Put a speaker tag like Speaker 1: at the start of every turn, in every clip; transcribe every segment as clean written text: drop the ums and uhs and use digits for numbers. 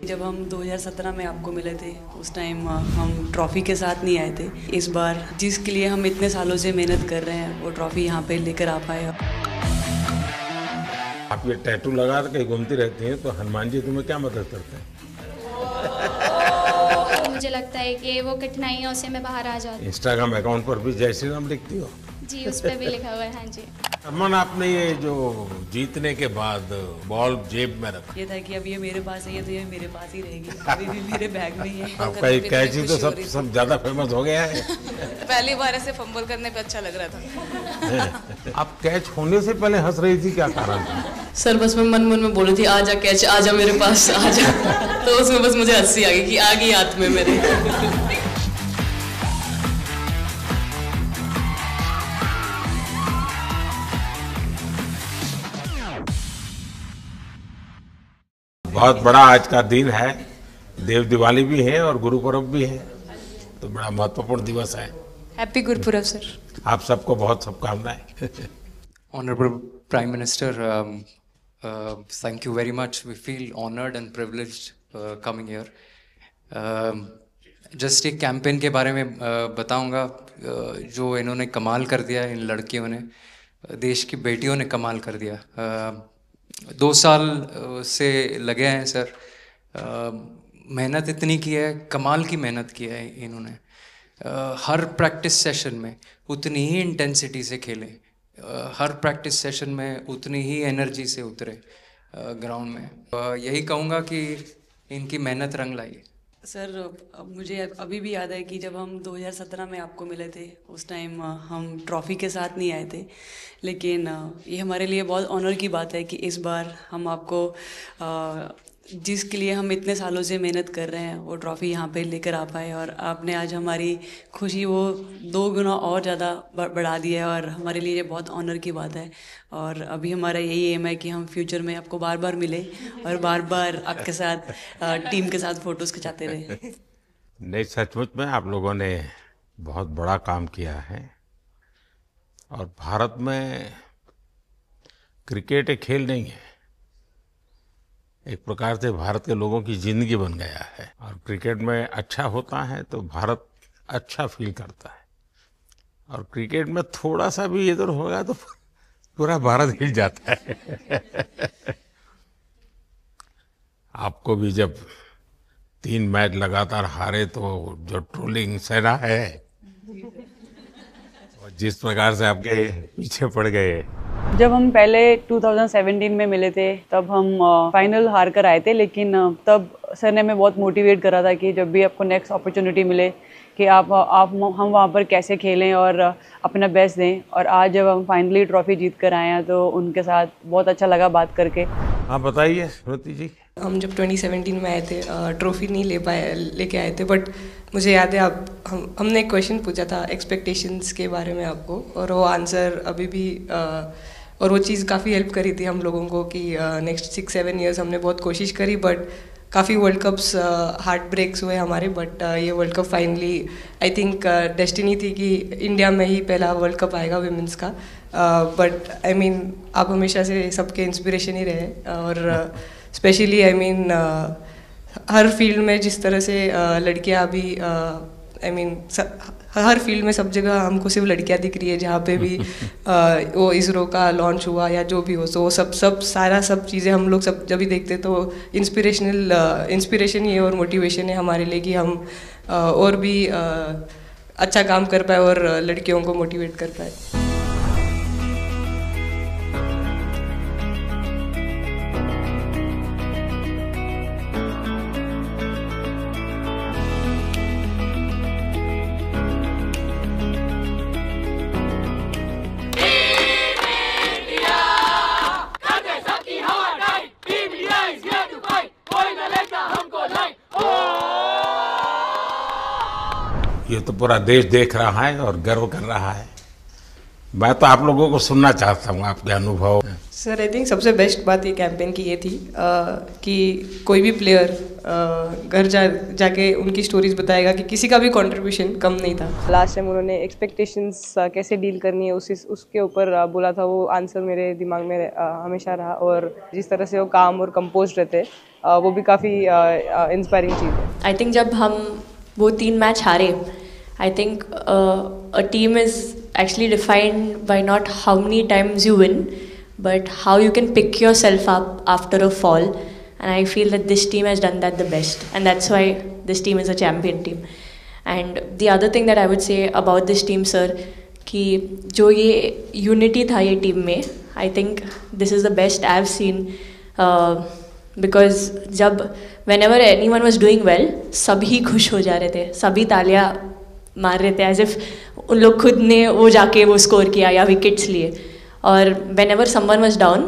Speaker 1: जब हम 2017 में आपको मिले थे उस टाइम हम ट्रॉफ़ी के साथ नहीं आए थे। इस बार जिसके लिए हम इतने सालों से मेहनत कर रहे हैं वो ट्रॉफ़ी यहाँ पे लेकर आ पाए।
Speaker 2: आप ये टैटू लगा के घूमती रहती हैं तो हनुमान जी तुम्हें क्या मदद करते हैं?
Speaker 3: मुझे लगता है कि वो कठिनाइयों से मैं बाहर आ जाती हूँ।
Speaker 2: इंस्टाग्राम अकाउंट पर भी जय श्री राम लिखती हो?
Speaker 3: जी, उस पर भी लिखा हुआ है। हाँ जी।
Speaker 2: अमन, आपने ये जो जीतने के बाद बॉल जेब में रखा,
Speaker 1: ये था कि अब ये मेरे पास है, ये तो ये मेरे पास ही रहेगी, अभी भी मेरे बैग में ही है।
Speaker 2: आपका ये कैची तो सब ज्यादा फेमस हो गया है।
Speaker 4: पहली बार ऐसे फंबल करने पे अच्छा लग रहा था।
Speaker 2: आप कैच होने से पहले हंस रही थी, क्या कारण था?
Speaker 1: सर बस मैं मन मन में बोल रही थी आजा कैच, आजा मेरे पास आजा। तो उसमें बस मुझे हंसी आ गई कि आ गई हाथ में मेरे।
Speaker 2: बहुत बड़ा आज का दिन है, देव दिवाली भी है और गुरु पर्व भी है, तो बड़ा महत्वपूर्ण दिवस है।
Speaker 4: Happy Gurpurab sir.
Speaker 2: आप सबको बहुत शुभकामनाएं।
Speaker 5: Honorable Prime Minister, thank you very much. We feel honored and privileged coming here. Just एक कैंपेन के बारे में बताऊंगा जो इन्होंने कमाल कर दिया, इन लड़कियों ने, देश की बेटियों ने कमाल कर दिया। 2 साल से लगे हैं सर, मेहनत इतनी की है, कमाल की मेहनत की है इन्होंने। हर प्रैक्टिस सेशन में उतनी ही इंटेंसिटी से खेले, हर प्रैक्टिस सेशन में उतनी ही एनर्जी से उतरे ग्राउंड में। यही कहूँगा कि इनकी मेहनत रंग लाई।
Speaker 1: सर अब मुझे अभी भी याद है कि जब हम 2017 में आपको मिले थे उस टाइम हम ट्रॉफ़ी के साथ नहीं आए थे, लेकिन ये हमारे लिए बहुत ऑनर की बात है कि इस बार हम आपको जिसके लिए हम इतने सालों से मेहनत कर रहे हैं वो ट्रॉफ़ी यहाँ पे लेकर आ पाए, और आपने आज हमारी खुशी वो 2 गुना और ज़्यादा बढ़ा दिया है, और हमारे लिए ये बहुत ऑनर की बात है। और अभी हमारा यही एम है कि हम फ्यूचर में आपको बार बार मिले और बार बार आपके साथ टीम के साथ फ़ोटोज़ खिंचाते रहे।
Speaker 2: नहीं, सचमुच में आप लोगों ने बहुत बड़ा काम किया है, और भारत में क्रिकेट एक खेल नहीं है, एक प्रकार से भारत के लोगों की जिंदगी बन गया है। और क्रिकेट में अच्छा होता है तो भारत अच्छा फील करता है, और क्रिकेट में थोड़ा सा भी इधर होगा तो पूरा भारत हिल जाता है। आपको भी जब 3 मैच लगातार हारे तो जो ट्रोलिंग सेना है, और जिस प्रकार से आपके पीछे पड़ गए।
Speaker 1: जब हम पहले 2017 में मिले थे तब हम फाइनल हार कर आए थे, लेकिन तब सर ने हमें बहुत मोटिवेट करा था कि जब भी आपको नेक्स्ट अपॉर्चुनिटी मिले कि हम वहाँ पर कैसे खेलें और अपना बेस्ट दें। और आज जब हम फाइनली ट्रॉफ़ी जीत कर आए हैं तो उनके साथ बहुत अच्छा लगा बात करके।
Speaker 2: हाँ बताइए श्रुति जी।
Speaker 4: हम जब 2017 में आए थे ट्रॉफी नहीं लेके आए थे, बट मुझे याद है हमने एक क्वेश्चन पूछा था एक्सपेक्टेशंस के बारे में आपको, और वो आंसर अभी भी और वो चीज़ काफ़ी हेल्प करी थी हम लोगों को कि नेक्स्ट 6-7 ईयर्स हमने बहुत कोशिश करी, बट काफ़ी वर्ल्ड कप्स हार्ट ब्रेक्स हुए हमारे। बट ये world cup finally I think destiny थी कि इंडिया में ही पहला वर्ल्ड कप आएगा विमेंस का। बट आई मीन आप हमेशा से सबके इंस्पिरेशन ही रहे, और specially I mean her field में जिस तरह से लड़कियां अभी आई मीन हर फील्ड में सब जगह हमको सिर्फ लड़कियां दिख रही है, जहाँ पे भी वो इसरो का लॉन्च हुआ या जो भी हो, तो वो सब चीज़ें हम लोग सब जब भी देखते तो इंस्पिरेशन ही है और मोटिवेशन है हमारे लिए कि हम और भी अच्छा काम कर पाए और लड़कियों को मोटिवेट कर पाए।
Speaker 2: ये तो पूरा देश देख रहा है और गर्व कर रहा है। मैं तो आप लोगों को सुनना चाहता हूँ आपके अनुभव।
Speaker 4: सर आई थिंक सबसे बेस्ट बात ये कैंपेन की ये थी कि कोई भी प्लेयर घर जाके उनकी स्टोरीज बताएगा कि किसी का भी कंट्रीब्यूशन कम नहीं था। लास्ट टाइम उन्होंने एक्सपेक्टेशंस कैसे डील करनी है उसके ऊपर बोला था, वो आंसर मेरे दिमाग में हमेशा रहा, और जिस तरह से वो काम और कंपोज रहते वो भी काफ़ी इंस्पायरिंग चीज़ है।
Speaker 6: आई थिंक जब हम वो 3 मैच हारे, I think a team is actually defined by not how many times you win, but how you can pick yourself up after a fall, and I feel that this team has done that the best, and that's why this team is a champion team. And the other thing that I would say about this team, sir, कि जो ये unity था ये team में, I think this is the best I have seen, because जब whenever anyone was doing well, सभी खुश हो जा रहे थे, सभी तालियां मार रहे थे, as if उन लोग खुद ने वो जाके वो स्कोर किया या विकेट्स लिए. और whenever someone was down,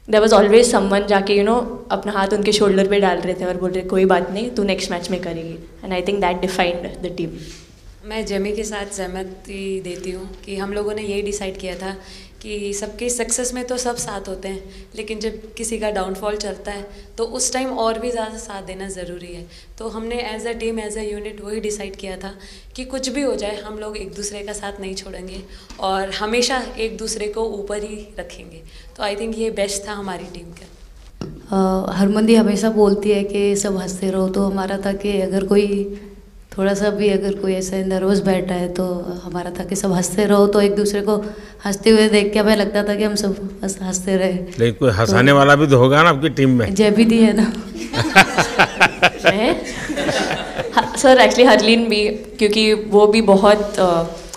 Speaker 6: there was always someone जाके अपना हाथ उनके शोल्डर पे डाल रहे थे और बोल रहे कोई बात नहीं, तू नेक्स्ट मैच में करेगी. And I think that defined the team.
Speaker 7: मैं जेमी के साथ सहमति देती हूँ कि हम लोगों ने यही डिसाइड किया था कि सबकी सक्सेस में तो सब साथ होते हैं, लेकिन जब किसी का डाउनफॉल चलता है तो उस टाइम और भी ज़्यादा साथ देना ज़रूरी है. तो हमने as a team, as a unit वही डिसाइड किया था कि कुछ भी हो जाए हम लोग एक दूसरे का साथ नहीं छोड़ेंगे और हमेशा एक दूसरे को ऊपर ही रखेंगे. तो आई थिंक ये बेस्ट था हमारी टीम का.
Speaker 8: हरमंदी हमेशा बोलती है कि सब हंसते रहो, तो हमारा था कि अगर कोई थोड़ा सा भी अगर कोई ऐसा नर्वस बैठा है तो हमारा था कि सब हंसते रहो, तो एक दूसरे को हंसते हुए देख के हमें लगता था कि हम सब हंसते रहे.
Speaker 2: लेकिन कोई हंसाने वाला भी तो होगा ना आपकी टीम में?
Speaker 8: जयबी दी है ना.
Speaker 6: सर एक्चुअली हरलीन भी, क्योंकि वो भी बहुत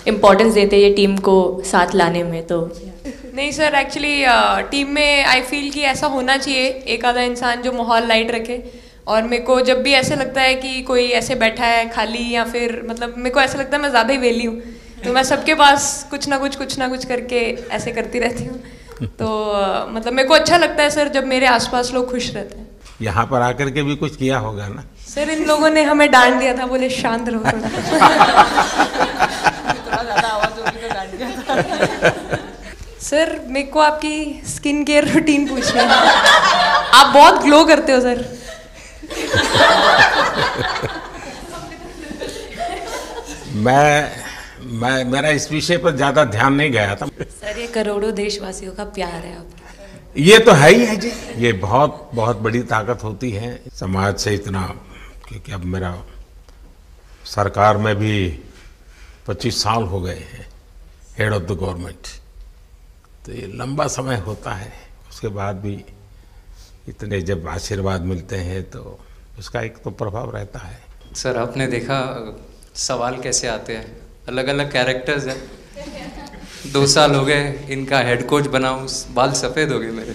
Speaker 6: इम्पोर्टेंस देते हैं ये टीम को साथ लाने में. तो
Speaker 4: नहीं सर, एक्चुअली टीम में आई फील कि ऐसा होना चाहिए एक आधा इंसान जो माहौल लाइट रखे. और मेरे को जब भी ऐसे लगता है कि कोई ऐसे बैठा है खाली, या फिर मतलब मेरे को ऐसा लगता है मैं ज़्यादा ही वेली हूँ, तो मैं सबके पास कुछ ना कुछ करके ऐसे करती रहती हूँ. तो मतलब मेरे को अच्छा लगता है सर जब मेरे आसपास लोग खुश रहते हैं.
Speaker 2: यहाँ पर आकर के भी कुछ किया होगा ना
Speaker 4: सर? इन लोगों ने हमें डांट दिया था, बोले शांत रहो थोड़ा. सर मेरे को आपकी स्किन केयर रूटीन पूछनी है. आप बहुत ग्लो करते हो सर.
Speaker 2: मैं मेरा इस विषय पर ज्यादा ध्यान नहीं गया था.
Speaker 7: सर ये करोड़ों देशवासियों का प्यार है आप.
Speaker 2: ये तो है ही है जी, ये बहुत बहुत बड़ी ताकत होती है समाज से इतना. क्योंकि अब मेरा सरकार में भी 25 साल हो गए हैं हेड ऑफ द गवर्नमेंट, तो ये लंबा समय होता है. उसके बाद भी इतने जब आशीर्वाद मिलते हैं तो उसका एक तो प्रभाव रहता है.
Speaker 5: सर आपने देखा सवाल कैसे आते हैं, अलग अलग कैरेक्टर्स हैं. 2 साल हो गए इनका हेड कोच बनाऊं, बाल सफ़ेद हो गए मेरे.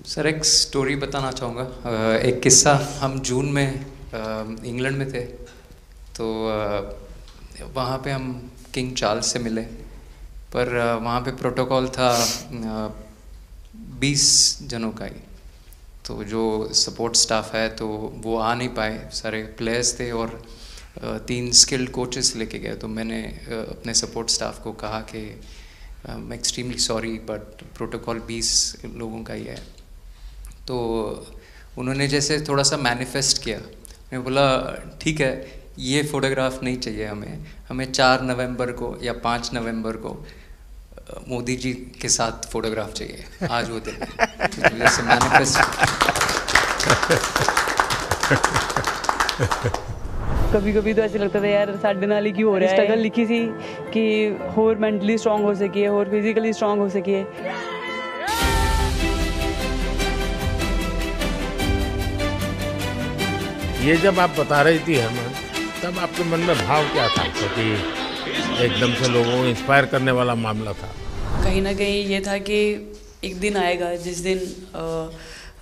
Speaker 5: सर एक स्टोरी बताना चाहूँगा, एक किस्सा. हम जून में इंग्लैंड में थे, तो वहाँ पे हम किंग चार्ल्स से मिले, पर वहाँ पे प्रोटोकॉल था 20 जनों का ही. तो जो सपोर्ट स्टाफ है तो वो आ नहीं पाए, सारे प्लेयर्स थे और 3 स्किल्ड कोचेस लेके गए. तो मैंने अपने सपोर्ट स्टाफ को कहा कि I am extremely sorry but protocol 20 लोगों का ही है. तो उन्होंने जैसे थोड़ा सा मैनिफेस्ट किया. मैं बोला ठीक है, ये फ़ोटोग्राफ नहीं चाहिए हमें 4 नवंबर को या 5 नवंबर को मोदी जी के साथ फोटोग्राफ चाहिए, आज वो दिन. जैसे मैनिफेस्ट.
Speaker 1: कभी कभी तो ऐसे लगता था यार साढ़े नाल ही क्यों हो रहा है. स्ट्रगल लिखी थी कि होर मेंटली स्ट्रांग हो सकिए, होर फिजिकली स्ट्रांग हो सकिए.
Speaker 2: ये जब आप बता रही थी हमें, तब आपके मन में भाव क्या था? क्योंकि एकदम से लोगों को इंस्पायर करने वाला मामला था.
Speaker 1: कहीं ना कहीं ये था कि एक दिन आएगा जिस दिन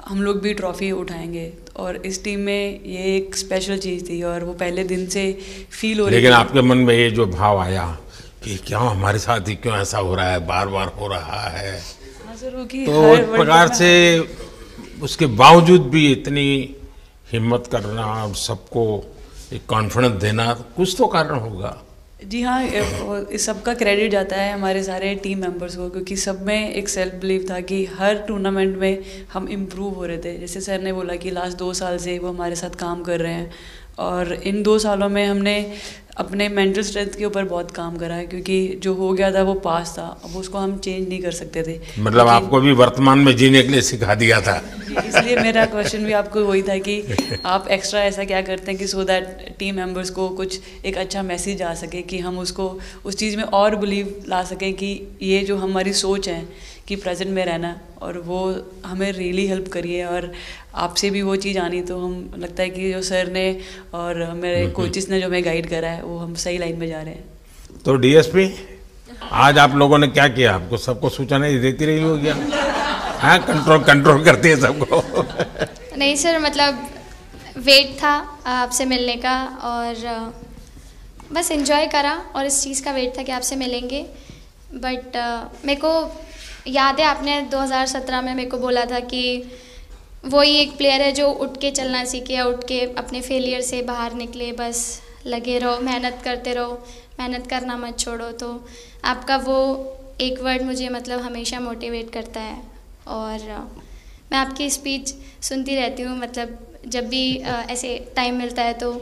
Speaker 1: हम लोग भी ट्रॉफी उठाएंगे, और इस टीम में ये एक स्पेशल चीज़ थी और वो पहले दिन से फील हो रही थी.
Speaker 2: लेकिन आपके मन में ये जो भाव आया कि क्यों हमारे साथ ही क्यों ऐसा हो रहा है, बार बार हो रहा है, तो एक प्रकार से उसके बावजूद भी इतनी हिम्मत करना और सबको एक कॉन्फिडेंस देना, कुछ तो कारण होगा.
Speaker 1: जी हाँ, इस सब का क्रेडिट जाता है हमारे सारे टीम मेंबर्स को, क्योंकि सब में एक सेल्फ बिलीव था कि हर टूर्नामेंट में हम इम्प्रूव हो रहे थे. जैसे सर ने बोला कि लास्ट 2 साल से वो हमारे साथ काम कर रहे हैं, और इन 2 सालों में हमने अपने मेंटल स्ट्रेंथ के ऊपर बहुत काम करा है, क्योंकि जो हो गया था वो पास था, अब उसको हम चेंज नहीं कर सकते थे।
Speaker 2: मतलब आपको भी वर्तमान में जीने के लिए सिखा दिया था।
Speaker 1: इसलिए मेरा क्वेश्चन भी आपको वही था कि आप एक्स्ट्रा ऐसा क्या करते हैं कि सो दैट टीम मेंबर्स को कुछ एक अच्छा मैसेज आ सके, कि हम उसको उस चीज़ में और बिलीव ला सकें कि ये जो हमारी सोच है कि प्रेजेंट में रहना, और वो हमें रियली हेल्प करिए। और आपसे भी वो चीज़ आनी, तो हम लगता है कि जो सर ने और मेरे कोचेस ने जो हमें गाइड करा है, वो हम सही लाइन में जा रहे हैं।
Speaker 2: तो डीएसपी, आज आप लोगों ने क्या किया? आपको सबको सूचना देती रही होगी? हाँ, कंट्रोल करती है सबको।
Speaker 3: नहीं सर, मतलब वेट था आपसे मिलने का, और बस एंजॉय करा, और इस चीज़ का वेट था कि आपसे मिलेंगे। बट मेरे को याद है आपने 2017 में मेरे को बोला था कि वही एक प्लेयर है जो उठ के चलना सीखे, या उठ के अपने फेलियर से बाहर निकले, बस लगे रहो, मेहनत करते रहो, मेहनत करना मत छोड़ो। तो आपका वो एक वर्ड मुझे मतलब हमेशा मोटिवेट करता है, और मैं आपकी स्पीच सुनती रहती हूँ, मतलब जब भी ऐसे टाइम मिलता है तो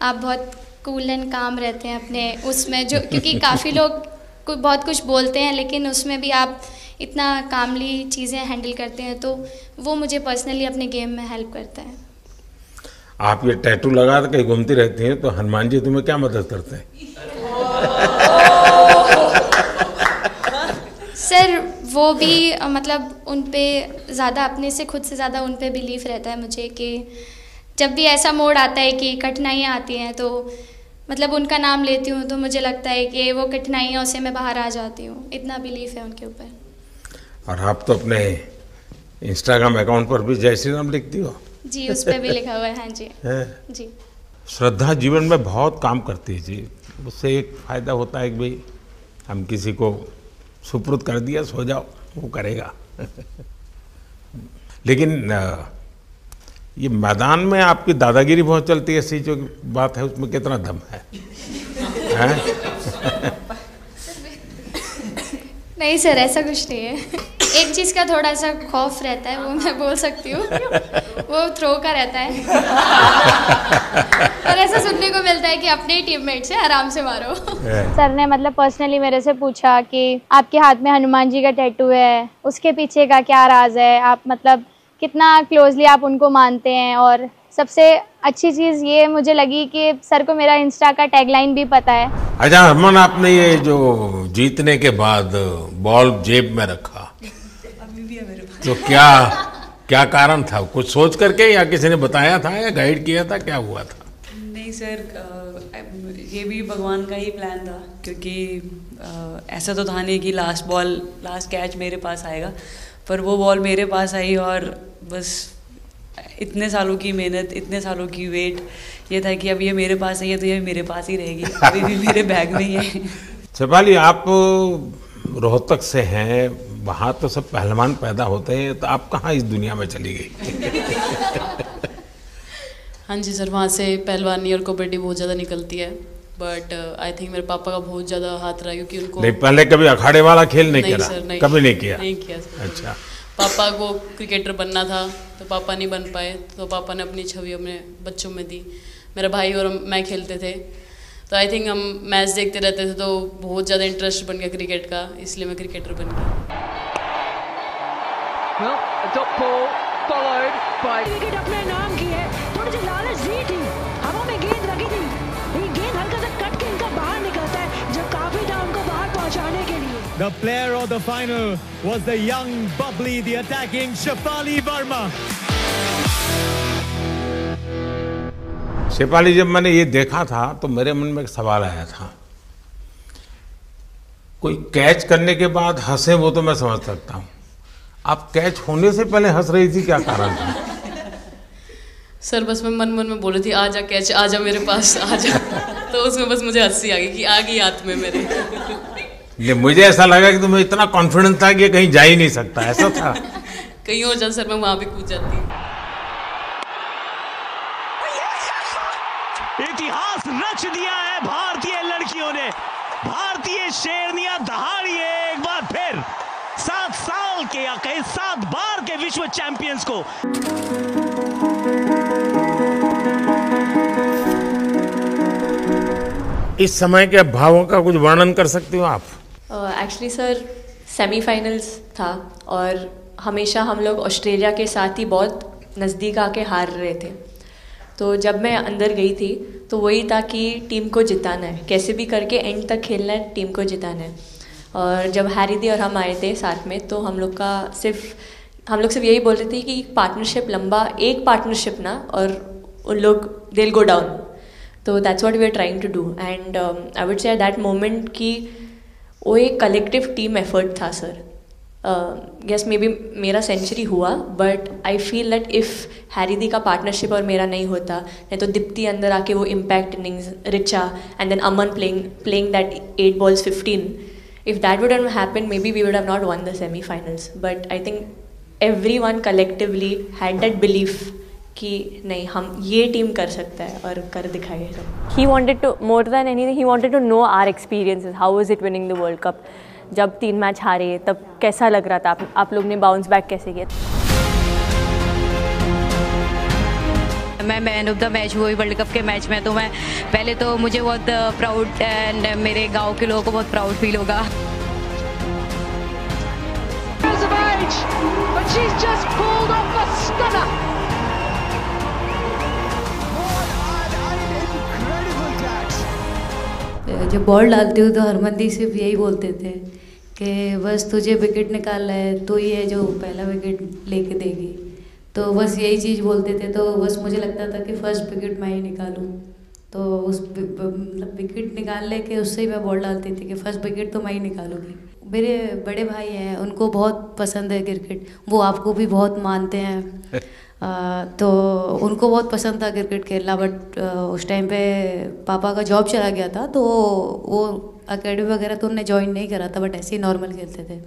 Speaker 3: आप बहुत कूल एंड काम रहते हैं अपने उसमें, जो क्योंकि काफ़ी लोग बहुत कुछ बोलते हैं, लेकिन उसमें भी आप इतना कामली चीज़ें हैंडल करते हैं, तो वो मुझे पर्सनली अपने गेम में हेल्प करता है।
Speaker 2: आप ये टैटू लगा कहीं घूमती रहती हैं, तो हनुमान जी तुम्हें क्या मदद करते हैं?
Speaker 3: सर वो भी मतलब उन पे ज़्यादा, अपने से खुद से ज़्यादा उन पे बिलीफ रहता है मुझे, कि जब भी ऐसा मोड़ आता है कि कठिनाइयाँ आती हैं, तो मतलब उनका नाम लेती हूँ तो मुझे लगता है कि वो कठिनाइयों से मैं बाहर आ जाती हूँ, इतना बिलीफ है उनके ऊपर।
Speaker 2: और आप तो अपने इंस्टाग्राम अकाउंट पर भी जय श्री राम लिखती हो?
Speaker 3: जी, उस पर भी लिखा हुआ है। हाँ जी। जी।
Speaker 2: श्रद्धा जीवन में बहुत काम करती है जी। उससे एक फ़ायदा होता है कि भाई हम किसी को सुपुर्द कर दिया, सो जाओ, वो करेगा। लेकिन ये मैदान में आपकी दादागिरी बहुत चलती है, ऐसी जो बात है उसमें कितना दम है?
Speaker 3: नहीं सर, ऐसा कुछ नहीं है। एक चीज़ का थोड़ा सा खौफ रहता है, वो मैं बोल सकती हूँ, वो थ्रो का रहता है। और ऐसा सुनने को मिलता है कि अपने ही टीममेट से आराम से मारो।
Speaker 9: सर ने मतलब पर्सनली मेरे से पूछा कि आपके हाथ में हनुमान जी का टैटू है, उसके पीछे का क्या राज है, आप मतलब कितना क्लोजली आप उनको मानते हैं। और सबसे अच्छी चीज़ ये मुझे लगी कि सर को मेरा इंस्टा का टैगलाइन भी पता है।
Speaker 2: अच्छा हरमन, आपने ये जो जीतने के बाद बॉल जेब में रखा,
Speaker 1: अभी भी है मेरे पास।
Speaker 2: तो क्या कारण था? कुछ सोच करके, या किसी ने बताया था, या गाइड किया था, क्या हुआ था?
Speaker 1: नहीं सर, ये भी भगवान का ही प्लान था, क्योंकि ऐसा तो था नहीं कि लास्ट कैच मेरे पास आएगा, पर वो बॉल मेरे पास आई, और बस इतने सालों की मेहनत, इतने सालों की वेट, ये था कि अब ये मेरे पास है, तो ये मेरे पास ही रहेगी, अभी भी मेरे बैग में ही है।
Speaker 2: शेफाली, आप रोहतक से हैं, वहाँ तो सब पहलवान पैदा होते हैं, तो आप कहाँ इस दुनिया में चली गई?
Speaker 10: हाँ जी सर, वहाँ से पहलवानी और कबड्डी बहुत ज़्यादा निकलती है, बट आई थिंक मेरे पापा का बहुत ज़्यादा हाथ रहा, क्योंकि उनको
Speaker 2: नहीं, पहले कभी अखाड़े वाला खेल नहीं करा?
Speaker 10: सर, नहीं,
Speaker 2: कभी नहीं किया?
Speaker 10: नहीं किया सर।
Speaker 2: अच्छा।
Speaker 10: पापा को क्रिकेटर बनना था, तो पापा नहीं बन पाए, तो पापा ने अपनी छवि अपने बच्चों में दी। मेरा भाई और मैं खेलते थे, तो आई थिंक हम मैच देखते रहते थे, तो बहुत ज़्यादा इंटरेस्ट बन गया क्रिकेट का, इसलिए मैं क्रिकेटर बन गया।
Speaker 11: विकेट अपने नाम की है, थोड़ी सी लालच दी थी, हवा में गेंद लगी थी, ये गेंद हल्का सा कट के इनका बाहर निकलता है, जो काफी था उनको बाहर पहुंचाने के लिए।
Speaker 12: The player of the final was the young, bubbly, the attacking Shefali Verma.
Speaker 2: Shefali, जब मैंने ये देखा था तो मेरे मन में एक सवाल आया था। कोई कैच करने के बाद हंसे वो तो मैं समझ सकता हूँ, आप कैच होने से पहले हंस रही थी, क्या कारण था?
Speaker 10: सर बस मैं मन में बोल रही थी, आजा कैच, आजा मेरे पास, आजा। तो उसमें बस मुझे हंसी आ गई कि आ गई हाथ में मेरे।
Speaker 2: ये मुझे ऐसा लगा कि तुम्हें इतना कॉन्फिडेंस था कि ये कहीं जा ही नहीं सकता, ऐसा था?
Speaker 10: कहीं और जाता सर, मैं वहां भी कूद जाती।
Speaker 12: इतिहास रच दिया है भारतीय लड़कियों ने, भारतीय शेरनियां दहाड़ी है एक बार फिर 7 साल के या कहीं 7 बार के विश्व चैंपियंस को।
Speaker 2: इस समय के भावों का कुछ वर्णन कर सकते हो आप?
Speaker 6: एक्चुअली सर सेमीफाइनल्स था और हमेशा हम लोग ऑस्ट्रेलिया के साथ ही बहुत नज़दीक आके हार रहे थे। तो जब मैं अंदर गई थी तो वही था कि टीम को जिताना है, कैसे भी करके एंड तक खेलना है, टीम को जिताना है। और जब हैरी दी और हम आए थे साथ में तो हम लोग सिर्फ यही बोल रहे थे कि पार्टनरशिप लंबा, एक पार्टनरशिप ना, और उन लोग दे विल गो डाउन। तो that's what we are trying to do and I would say that moment कि वो एक कलेक्टिव टीम एफर्ट था सर। यस मे बी मेरा सेंचुरी हुआ, but I feel that if Harry दी का partnership और मेरा नहीं होता, नहीं तो दीप्ति अंदर आके वो impact innings, Richa and then Aman playing that 8 balls 15, if that would have happened maybe we would have not won the semifinals. But I think everyone collectively had that belief कि नहीं, हम ये टीम कर सकता है और कर दिखाएगा।
Speaker 13: He wanted to, more than anything, he wanted to know our experiences. How was it winning the World Cup? जब 3 मैच हारे तब कैसा लग रहा था? आप लोग ने बाउंस बैक कैसे किया?
Speaker 14: मैं मैन ऑफ द मैच हुई वर्ल्ड कप के मैच में, तो मैं पहले तो मुझे बहुत प्राउड एंड मेरे गांव के लोगों को बहुत प्राउड फील होगा।
Speaker 11: But she's just pulled off a stunner.
Speaker 8: जब बॉल डालती हूँ तो हरमनदीप सिर्फ यही बोलते थे कि बस तुझे विकेट निकालना है, तो ही है जो पहला विकेट लेके देगी। तो बस यही चीज़ बोलते थे। तो बस मुझे लगता था कि फर्स्ट विकेट मैं ही निकालूँ, तो उस मतलब विकेट निकालने के उससे ही मैं बॉल डालती थी कि फर्स्ट विकेट तो मैं ही निकालूंगी। मेरे बड़े भाई हैं, उनको बहुत पसंद है क्रिकेट, वो आपको भी बहुत मानते हैं। तो उनको बहुत पसंद था क्रिकेट खेलना, बट उस टाइम पे पापा का जॉब चला गया था, तो वो एकेडमी वगैरह तो उन्होंने ज्वाइन नहीं करा था, बट ऐसे ही नॉर्मल खेलते थे।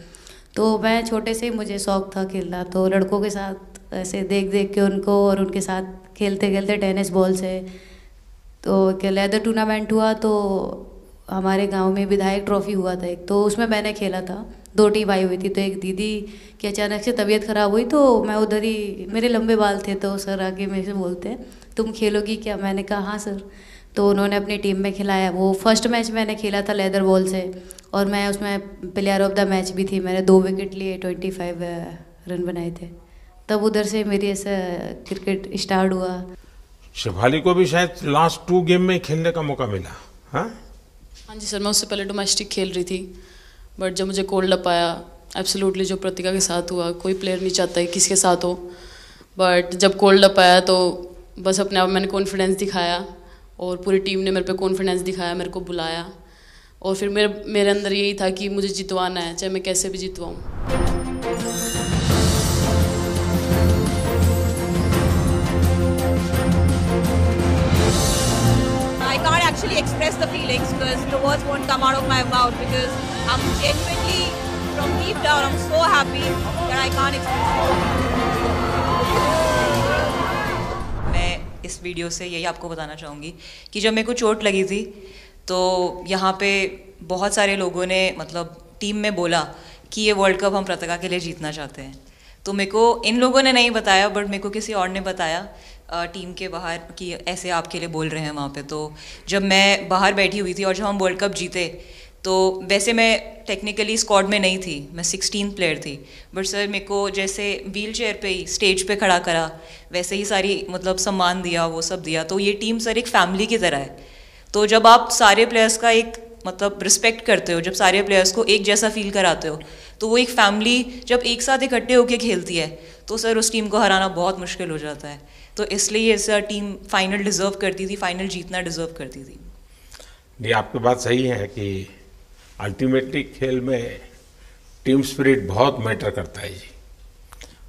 Speaker 8: तो मैं छोटे से ही मुझे शौक था खेलना, तो लड़कों के साथ ऐसे देख देख के उनको और उनके साथ खेलते खेलते टेनिस बॉल से, तो लेदर टूर्नामेंट हुआ, तो हमारे गांव में विधायक ट्रॉफी हुआ था एक, तो उसमें मैंने खेला था। 2 टीम आई हुई थी, तो एक दीदी की अचानक से तबीयत ख़राब हुई, तो मैं उधर ही, मेरे लंबे बाल थे, तो सर आके मेरे से बोलते हैं तुम खेलोगी क्या? मैंने कहा हाँ सर। तो उन्होंने अपनी टीम में खिलाया। वो फर्स्ट मैच मैंने खेला था लेदर बॉल से, और मैं उसमें प्लेयर ऑफ द मैच भी थी। मैंने 2 विकेट लिए, 25 रन बनाए थे। तब उधर से मेरी ऐसा क्रिकेट स्टार्ट हुआ।
Speaker 2: शेफाली को भी शायद लास्ट 2 गेम में खेलने का मौका मिला। हाँ
Speaker 10: जी सर, मैं उससे पहले डोमेस्टिक खेल रही थी, बट जब मुझे कोल्ड अप आया, एब्सोल्युटली जो प्रतिका के साथ हुआ, कोई प्लेयर नहीं चाहता है किसके साथ हो, बट जब कोल्ड अप आया तो बस अपने आप मैंने कॉन्फिडेंस दिखाया, और पूरी टीम ने मेरे पे कॉन्फिडेंस दिखाया, मेरे को बुलाया, और फिर मेरे अंदर यही था कि मुझे जितवाना है, चाहे मैं कैसे भी जितवाऊँ।
Speaker 15: Actually express the feelings because the words won't come out of my mouth, because I'm genuinely from deep down I'm so happy that I can't express it. मैं इस वीडियो से यही आपको बताना चाहूँगी कि जब मेरे को चोट लगी थी तो यहाँ पे बहुत सारे लोगों ने मतलब टीम में बोला कि ये वर्ल्ड कप हम प्रतिका के लिए जीतना चाहते हैं। तो मेरे को इन लोगों ने नहीं बताया, बट मेरे को किसी और ने बताया टीम के बाहर कि ऐसे आपके लिए बोल रहे हैं वहाँ पे। तो जब मैं बाहर बैठी हुई थी और जब हम वर्ल्ड कप जीते, तो वैसे मैं टेक्निकली स्क्वाड में नहीं थी, मैं 16th प्लेयर थी, बट सर मेरे को जैसे व्हील चेयर पे ही स्टेज पे खड़ा करा, वैसे ही सारी मतलब सम्मान दिया, वो सब दिया। तो ये टीम सर एक फैमिली की तरह है। तो जब आप सारे प्लेयर्स का एक मतलब रिस्पेक्ट करते हो, जब सारे प्लेयर्स को एक जैसा फील कराते हो, तो वो एक फैमिली जब एक साथ इकट्ठे होकर खेलती है, तो सर उस टीम को हराना बहुत मुश्किल हो जाता है। तो इसलिए सर टीम फाइनल डिज़र्व करती थी, फाइनल जीतना डिज़र्व करती थी।
Speaker 2: ये आपकी बात सही है कि अल्टीमेटली खेल में टीम स्पिरिट बहुत मैटर करता है जी।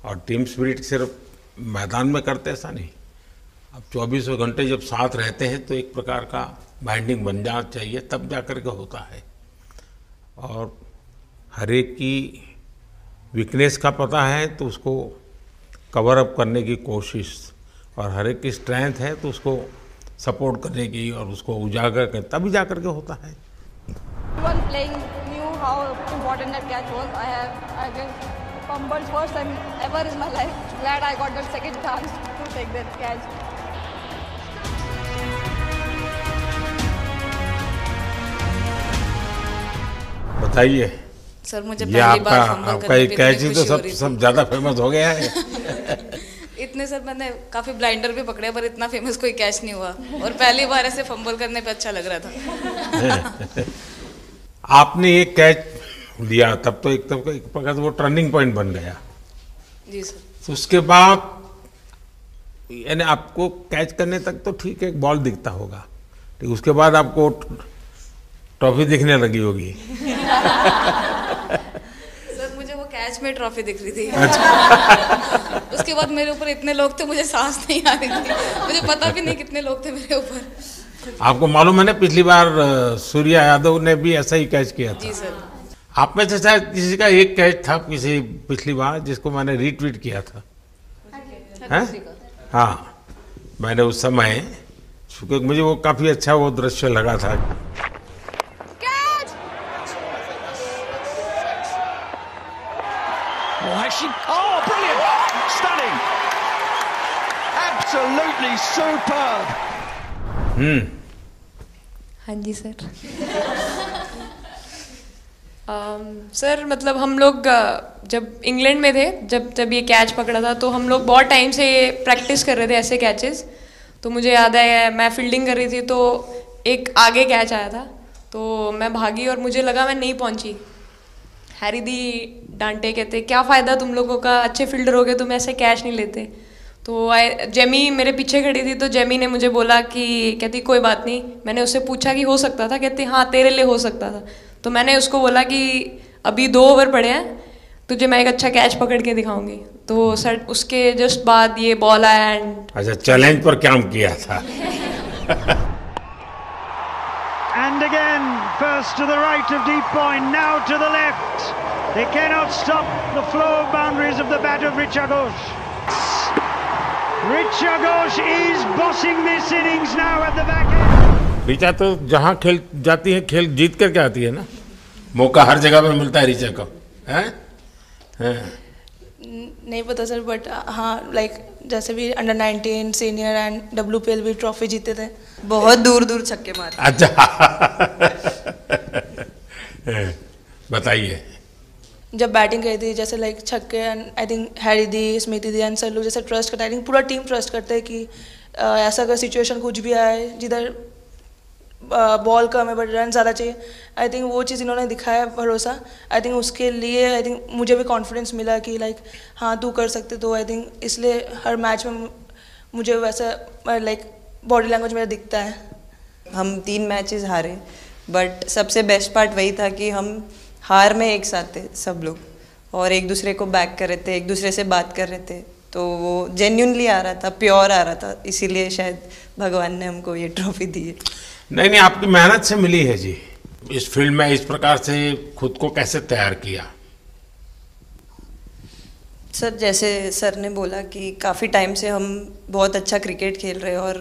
Speaker 2: और टीम स्पिरिट सिर्फ मैदान में करते ऐसा नहीं, अब 24 घंटे जब साथ रहते हैं तो एक प्रकार का बाइंडिंग बन जाना चाहिए, तब जा कर के होता है। और हर एक की वीकनेस का पता है तो उसको कवर अप करने की कोशिश, और हर एक की स्ट्रेंथ है तो उसको सपोर्ट करने की और उसको उजागर कर, तभी जा कर के होता है।
Speaker 16: Everyone playing knew how important that catch was. I just fumbled first time ever in my life. Glad I got that second chance to take that catch.
Speaker 2: बताइए
Speaker 17: सर मुझे
Speaker 2: ये
Speaker 17: पहली बार फंबल
Speaker 2: आपका
Speaker 17: करने
Speaker 2: एक
Speaker 17: पे
Speaker 2: कैच
Speaker 17: इतनी
Speaker 2: ही तो
Speaker 17: खुशी हो रही
Speaker 2: सब ज्यादा फेमस हो गया है।
Speaker 17: इतने सर मैंने काफी ब्लाइंडर भी पकड़े पर इतना फेमस कोई कैच नहीं हुआ और पहली बार ऐसे फंबल करने पे अच्छा लग रहा था।
Speaker 2: आपने एक कैच लिया तब तो एक प्रकार से वो टर्निंग पॉइंट बन गया।
Speaker 17: जी सर।
Speaker 2: तो उसके बाद यानी आपको कैच करने तक तो ठीक है, एक बॉल दिखता होगा, ठीक, उसके बाद आपको ट्रॉफी दिखने लगी होगी।
Speaker 17: सर मुझे वो कैच में ट्रॉफी दिख रही थी।
Speaker 2: अच्छा।
Speaker 17: उसके बाद मेरे ऊपर इतने लोग थे, मुझे सांस नहीं आ रही थी, मुझे पता भी नहीं कितने लोग थे मेरे ऊपर।
Speaker 2: आपको मालूम है ना, पिछली बार सूर्या यादव ने भी ऐसा ही कैच किया था।
Speaker 17: जी सर।
Speaker 2: आप में से शायद किसी का एक कैच था किसी पिछली बार जिसको मैंने रीट्वीट किया था। हैं? हाँ, मैंने उस समय, क्योंकि मुझे वो काफी अच्छा वो दृश्य लगा था।
Speaker 12: Oh, brilliant! Stunning! Absolutely superb!
Speaker 4: हाँ जी सर। सर मतलब हम लोग जब इंग्लैंड में थे, जब ये कैच पकड़ा था, तो हम लोग बहुत टाइम से प्रैक्टिस कर रहे थे ऐसे कैचेस। तो मुझे याद है मैं फील्डिंग कर रही थी तो एक आगे कैच आया था, तो मैं भागी और मुझे लगा मैं नहीं पहुंची। हैरी दी डांटे, कहते क्या फ़ायदा तुम लोगों का, अच्छे फील्डर हो गए, तुम ऐसे कैच नहीं लेते। तो जेमी मेरे पीछे खड़ी थी, तो जेमी ने मुझे बोला कि, कहती कोई बात नहीं। मैंने उससे पूछा कि हो सकता था, कहती हाँ तेरे लिए हो सकता था। तो मैंने उसको बोला कि अभी 2 ओवर पड़े हैं, तुझे मैं एक अच्छा कैच पकड़ के दिखाऊंगी। तो सर उसके जस्ट बाद ये बॉल आया एंड
Speaker 2: अच्छा, चैलेंज पर काम किया था।
Speaker 12: And again, first to the right of deep point, now to the left. They cannot stop the flow of boundaries of the bat of Richa Ghosh. Richa Ghosh is bossing this innings now at the back end.
Speaker 2: Richa तो जहाँ खेल जाती है, खेल जीत करके आती है ना। मौका हर जगह में मिलता है ऋचा को, हैं?
Speaker 18: नहीं पता सर, बट हाँ लाइक जैसे भी अंडर 19 सीनियर एंड WPL भी ट्रॉफी जीते थे।
Speaker 15: बहुत दूर दूर छक्के मारे।
Speaker 2: अच्छा। बताइए।
Speaker 18: जब बैटिंग करी थी, जैसे लाइक छक्के, I think Harry the, Smriti the and sir लोग जैसे ट्रस्ट करते हैं, आई थिंक पूरा टीम ट्रस्ट करता है कि ऐसा अगर सिचुएशन कुछ भी आए जिधर बॉल कम है बट रन ज़्यादा चाहिए, आई थिंक वो चीज़ इन्होंने दिखाया भरोसा। आई थिंक उसके लिए आई थिंक मुझे भी कॉन्फिडेंस मिला कि लाइक हाँ तू कर सकते। तो आई थिंक इसलिए हर मैच में मुझे वैसा लाइक बॉडी लैंग्वेज मेरा दिखता है।
Speaker 15: हम 3 मैचेस हारे, बट सबसे बेस्ट पार्ट वही था कि हम हार में एक साथ थे सब लोग, और एक दूसरे को बैक कर रहे थे, एक दूसरे से बात कर रहे थे। तो वो जेन्युइनली आ रहा था, प्योर आ रहा था, इसीलिए शायद भगवान ने हमको ये ट्रॉफी दी है।
Speaker 2: नहीं, आपकी मेहनत से मिली है जी। इस फील्ड में इस प्रकार से खुद को कैसे तैयार किया?
Speaker 15: सर जैसे सर ने बोला कि काफ़ी टाइम से हम बहुत अच्छा क्रिकेट खेल रहे हैं और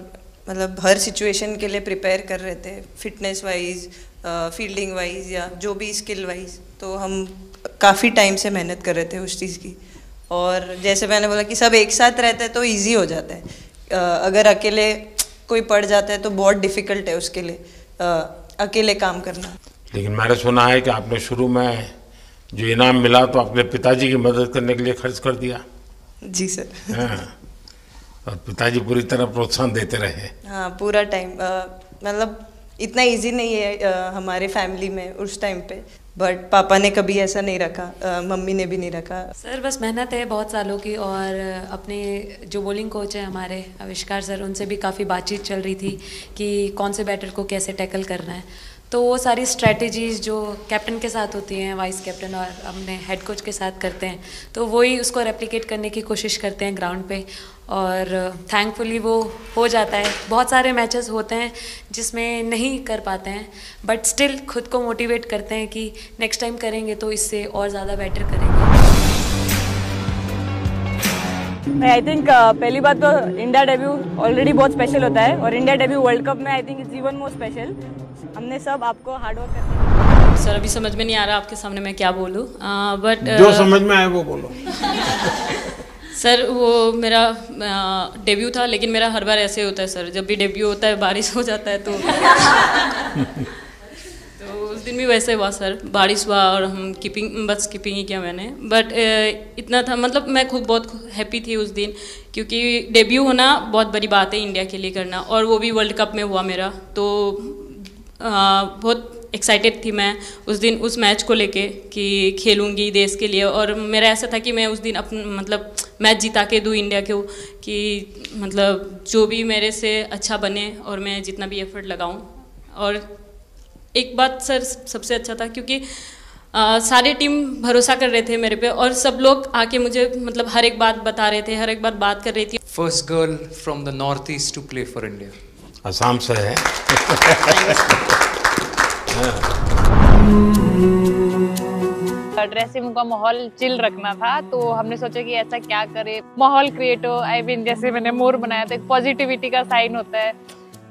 Speaker 15: मतलब हर सिचुएशन के लिए प्रिपेयर कर रहे थे, फिटनेस वाइज, फील्डिंग वाइज या जो भी स्किल वाइज। तो हम काफ़ी टाइम से मेहनत कर रहे थे उस चीज़ की। और जैसे मैंने बोला कि सब एक साथ रहते हैं तो इजी हो जाता है। अगर अकेले कोई पड़ जाता है तो बहुत डिफ़िकल्ट है उसके लिए अकेले काम करना।
Speaker 2: लेकिन मैंने सुना है कि आपने शुरू में जो इनाम मिला तो अपने पिताजी की मदद करने के लिए खर्च कर दिया।
Speaker 15: जी सर।
Speaker 2: हाँ, और पिताजी पूरी तरह प्रोत्साहन देते रहे।
Speaker 15: हाँ, पूरा टाइम मतलब इतना इजी नहीं है हमारे फैमिली में उस टाइम पे, बट पापा ने कभी ऐसा नहीं रखा, मम्मी ने भी नहीं रखा।
Speaker 7: सर बस मेहनत है बहुत सालों की, और अपने जो बॉलिंग कोच हैं हमारे आविष्कार सर, उनसे भी काफ़ी बातचीत चल रही थी कि कौन से बैटर को कैसे टैकल करना है। तो वो सारी स्ट्रेटजीज जो कैप्टन के साथ होती हैं, वाइस कैप्टन और अपने हेड कोच के साथ करते हैं, तो वही उसको रेप्लिकेट करने की कोशिश करते हैं ग्राउंड पे, और थैंकफुली वो हो जाता है। बहुत सारे मैचेस होते हैं जिसमें नहीं कर पाते हैं, बट स्टिल खुद को मोटिवेट करते हैं कि नेक्स्ट टाइम करेंगे तो इससे और ज़्यादा बेटर करेंगे।
Speaker 13: आई थिंक पहली बात तो इंडिया डेब्यू ऑलरेडी बहुत स्पेशल होता है, और इंडिया डेब्यू वर्ल्ड कप में I think it's even more special. हमने सब आपको हार्ड वर्क करते।
Speaker 10: सर अभी समझ में नहीं आ रहा आपके सामने मैं क्या बोलूँ, बट
Speaker 2: जो समझ में आए वो बोलो।
Speaker 10: सर वो मेरा डेब्यू था, लेकिन मेरा हर बार ऐसे होता है सर, जब भी डेब्यू होता है बारिश हो जाता है तो उस दिन भी वैसे हुआ सर, बारिश हुआ और हम बस कीपिंग ही किया मैंने, बट इतना था, मतलब मैं खुद बहुत हैप्पी थी उस दिन, क्योंकि डेब्यू होना बहुत बड़ी बात है इंडिया के लिए करना, और वो भी वर्ल्ड कप में हुआ मेरा, तो बहुत एक्साइटेड थी मैं उस दिन उस मैच को लेके कि खेलूँगी देश के लिए, और मेरा ऐसा था कि मैं उस दिन मतलब मैच जिता के दूँ इंडिया को, कि मतलब जो भी मेरे से अच्छा बने और मैं जितना भी एफर्ट लगाऊँ। और एक बात सर सबसे अच्छा था, क्योंकि सारे टीम भरोसा कर रहे थे मेरे पे, और सब लोग आके मुझे मतलब हर एक बात बता रहे थे, हर एक बात कर रही थी।
Speaker 5: First girl from the north east to play for India,
Speaker 2: Assam से है।
Speaker 19: ड्रेसिंग रूम का माहौल चिल रखना था, तो हमने सोचा कि ऐसा क्या करे, माहौल क्रिएट हो। आई मीन जैसे मैंने मोर बनाया था, एक पॉजिटिविटी का साइन होता है,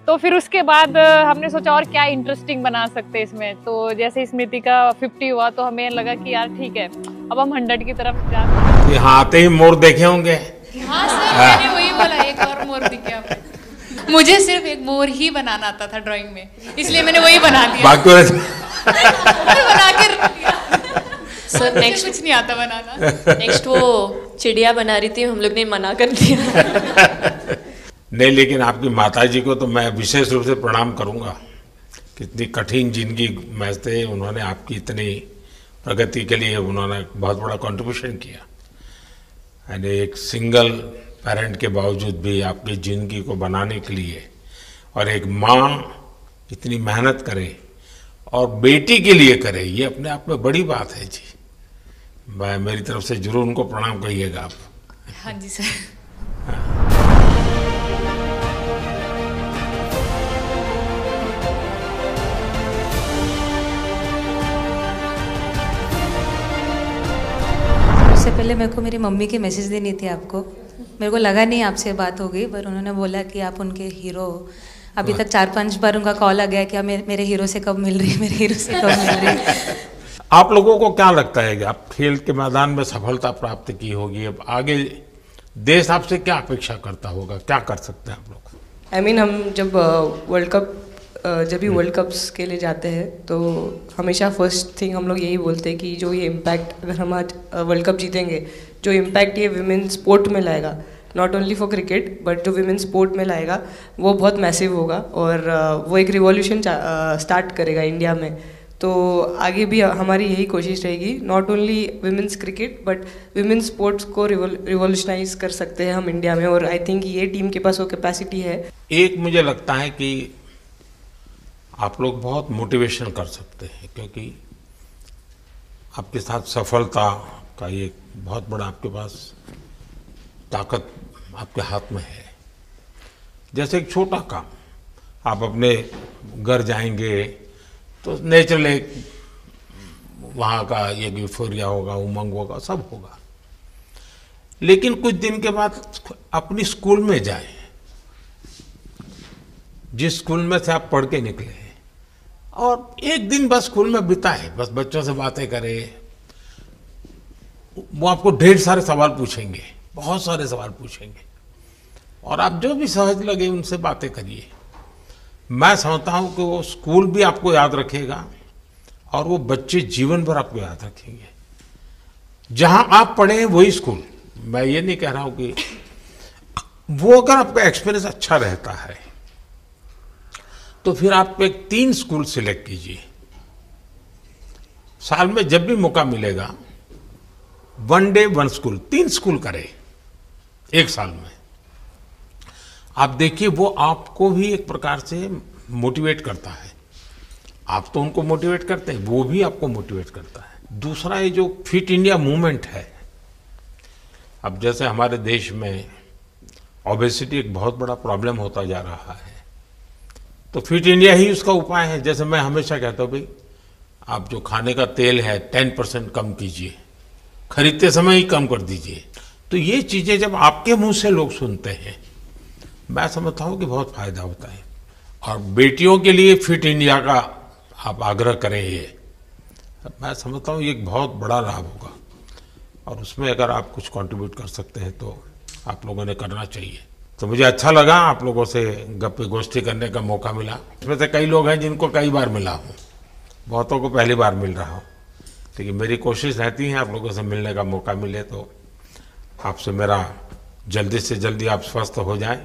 Speaker 19: तो फिर उसके बाद हमने सोचा और क्या इंटरेस्टिंग बना सकते हैं इसमें। तो जैसे स्मृति का 50 हुआ तो हमें लगा कि यार ठीक है, अब हम 100 की तरफ जा सकते हैं।
Speaker 2: यहाँ आते ही मोर देखे होंगे।
Speaker 20: हाँ सर, मैंने वही बोला, एक और मोर दिखे हमें। मुझे सिर्फ एक मोर ही बनाना आता था ड्राइंग में, इसलिए मैंने वही बना दिया।
Speaker 2: बाकी
Speaker 20: बना के रख दिया।
Speaker 6: सर नेक्स्ट
Speaker 20: कुछ नहीं आता बनाना।
Speaker 6: नेक्स्ट वो चिड़िया बना रही थी, हम लोग ने मना कर दिया।
Speaker 2: नहीं, लेकिन आपकी माताजी को तो मैं विशेष रूप से प्रणाम करूंगा। कितनी कठिन जिंदगी में थे, उन्होंने आपकी इतनी प्रगति के लिए उन्होंने बहुत बड़ा कंट्रीब्यूशन किया। यानी एक सिंगल पेरेंट के बावजूद भी आपकी ज़िंदगी को बनाने के लिए, और एक माँ इतनी मेहनत करे और बेटी के लिए करे, ये अपने आप में बड़ी बात है जी। मैं मेरी तरफ से जरूर उनको प्रणाम कहिएगा आप।
Speaker 20: हाँ जी सर।
Speaker 21: उससे पहले मेरे को मेरी मम्मी की मैसेज देनी थी आपको। मेरे को लगा नहीं आपसे बात हो गई, पर उन्होंने बोला कि आप उनके हीरो हो। अभी तक 4-5 बार उनका कॉल आ गया कि आप मेरे हीरो से कब मिल रही है, मेरे हीरो से कब मिल रही है।
Speaker 2: आप लोगों को क्या लगता है कि आप खेल के मैदान में सफलता प्राप्त की होगी, अब आगे देश आपसे क्या अपेक्षा करता होगा, क्या कर सकते हैं आप लोग?
Speaker 4: आई मीन हम जब वर्ल्ड कप्स के लिए जाते हैं तो हमेशा फर्स्ट थिंग हम लोग यही बोलते हैं कि जो ये इम्पैक्ट, अगर हम आज वर्ल्ड कप जीतेंगे, जो इम्पैक्ट ये विमेन स्पोर्ट में लाएगा, not only for cricket but जो विमेन स्पोर्ट में लाएगा, वो बहुत मैसिव होगा, और वो एक रिवॉल्यूशन स्टार्ट करेगा इंडिया में। तो आगे भी हमारी यही कोशिश रहेगी, not only women's cricket but women sports को रिवॉल्यूशनाइज कर सकते हैं हम इंडिया में, और आई थिंक ये टीम के पास वो कैपेसिटी है।
Speaker 2: एक मुझे लगता है कि आप लोग बहुत मोटिवेशन कर सकते हैं, क्योंकि आपके साथ सफलता का एक बहुत बड़ा आपके पास ताकत आपके हाथ में है। जैसे एक छोटा काम, आप अपने घर जाएंगे तो नेचुरल एक वहाँ का एक यूफोरिया होगा, उमंग होगा, सब होगा। लेकिन कुछ दिन के बाद अपनी स्कूल में जाएं, जिस स्कूल में से आप पढ़ के निकले हैं, और एक दिन बस स्कूल में बिताए, बस बच्चों से बातें करें। वो आपको ढेर सारे सवाल पूछेंगे, बहुत सारे सवाल पूछेंगे, और आप जो भी सहज लगे उनसे बातें करिए। मैं समझता हूं कि वो स्कूल भी आपको याद रखेगा, और वो बच्चे जीवन भर आपको याद रखेंगे। जहां आप पढ़े हैं वही स्कूल, मैं ये नहीं कह रहा हूं कि वो, अगर आपका एक्सपीरियंस अच्छा रहता है तो फिर आप एक 3 स्कूल सिलेक्ट कीजिए। साल में जब भी मौका मिलेगा, 1 डे 1 स्कूल, 3 स्कूल करें एक साल में। आप देखिए, वो आपको भी एक प्रकार से मोटिवेट करता है। आप तो उनको मोटिवेट करते हैं, वो भी आपको मोटिवेट करता है। दूसरा, ये जो फिट इंडिया मूवमेंट है, अब जैसे हमारे देश में ओबेसिटी एक बहुत बड़ा प्रॉब्लम होता जा रहा है, तो फिट इंडिया ही उसका उपाय है। जैसे मैं हमेशा कहता हूँ, भाई आप जो खाने का तेल है 10% कम कीजिए, खरीदते समय ही कम कर दीजिए। तो ये चीज़ें जब आपके मुंह से लोग सुनते हैं, मैं समझता हूँ कि बहुत फायदा होता है। और बेटियों के लिए फिट इंडिया का आप आग्रह करें, ये मैं समझता हूँ ये एक बहुत बड़ा लाभ होगा, और उसमें अगर आप कुछ कंट्रीब्यूट कर सकते हैं तो आप लोगों ने करना चाहिए। तो मुझे अच्छा लगा आप लोगों से गप्पे गोष्ठी करने का मौका मिला। इसमें से कई लोग हैं जिनको कई बार मिला हूँ, बहुतों को पहली बार मिल रहा हूँ, लेकिन मेरी कोशिश रहती है आप लोगों से मिलने का मौका मिले तो आपसे मेरा जल्दी से जल्दी आप स्वस्थ हो जाएं।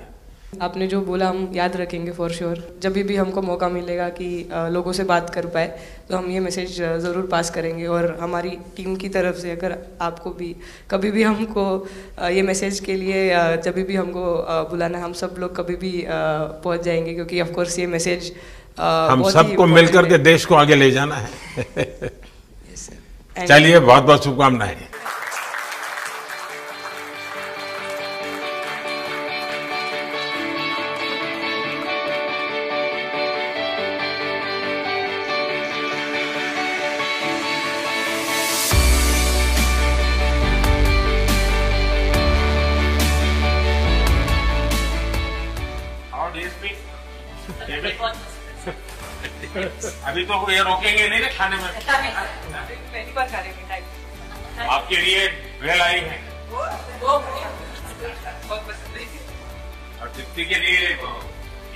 Speaker 4: आपने जो बोला हम याद रखेंगे फॉर श्योर। जब भी हमको मौका मिलेगा कि लोगों से बात कर पाए तो हम ये मैसेज ज़रूर पास करेंगे। और हमारी टीम की तरफ से अगर आपको भी कभी भी हमको ये मैसेज के लिए जब भी हमको बुलाना, हम सब लोग कभी भी पहुंच जाएंगे, क्योंकि ऑफ कोर्स ये मैसेज
Speaker 2: हम सबको मिलकर के देश को आगे ले जाना है। चलिए, बहुत बहुत शुभकामनाएं। अभी तो ये रोकेंगे नहीं ना खाने में।
Speaker 4: पहली बार खा रहे हैं।
Speaker 2: आपके लिए भेल आई है
Speaker 4: बहुत पसंद है।
Speaker 2: और दीप्ति के लिए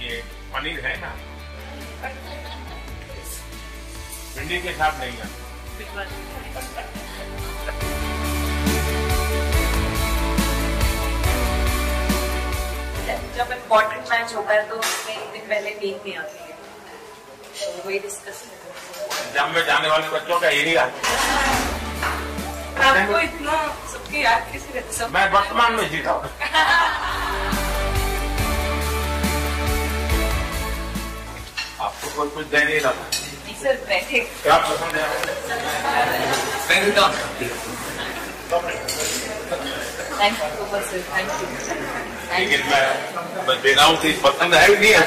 Speaker 2: ये पनीर है ना, भिंडी के साथ नहीं है।
Speaker 3: जब इम्पोर्टेंट मैच होता है तो उसमें एक दिन पहले नींद नहीं आती है, तो वही डिस्कस
Speaker 2: एग्जाम में जाने वाले बच्चों का यही हाल है।
Speaker 3: आपको इतना सबकी याद कैसे रहती है?
Speaker 2: मैं वर्तमान में जीता हूँ। आपको कोई कुछ दे नहीं रहा
Speaker 3: सर, बैठे
Speaker 2: क्या पसंद है?
Speaker 3: Thank you so much sir, thank you.
Speaker 2: लेकिन मैं दे रहा हूँ, पसंद है भी नहीं है।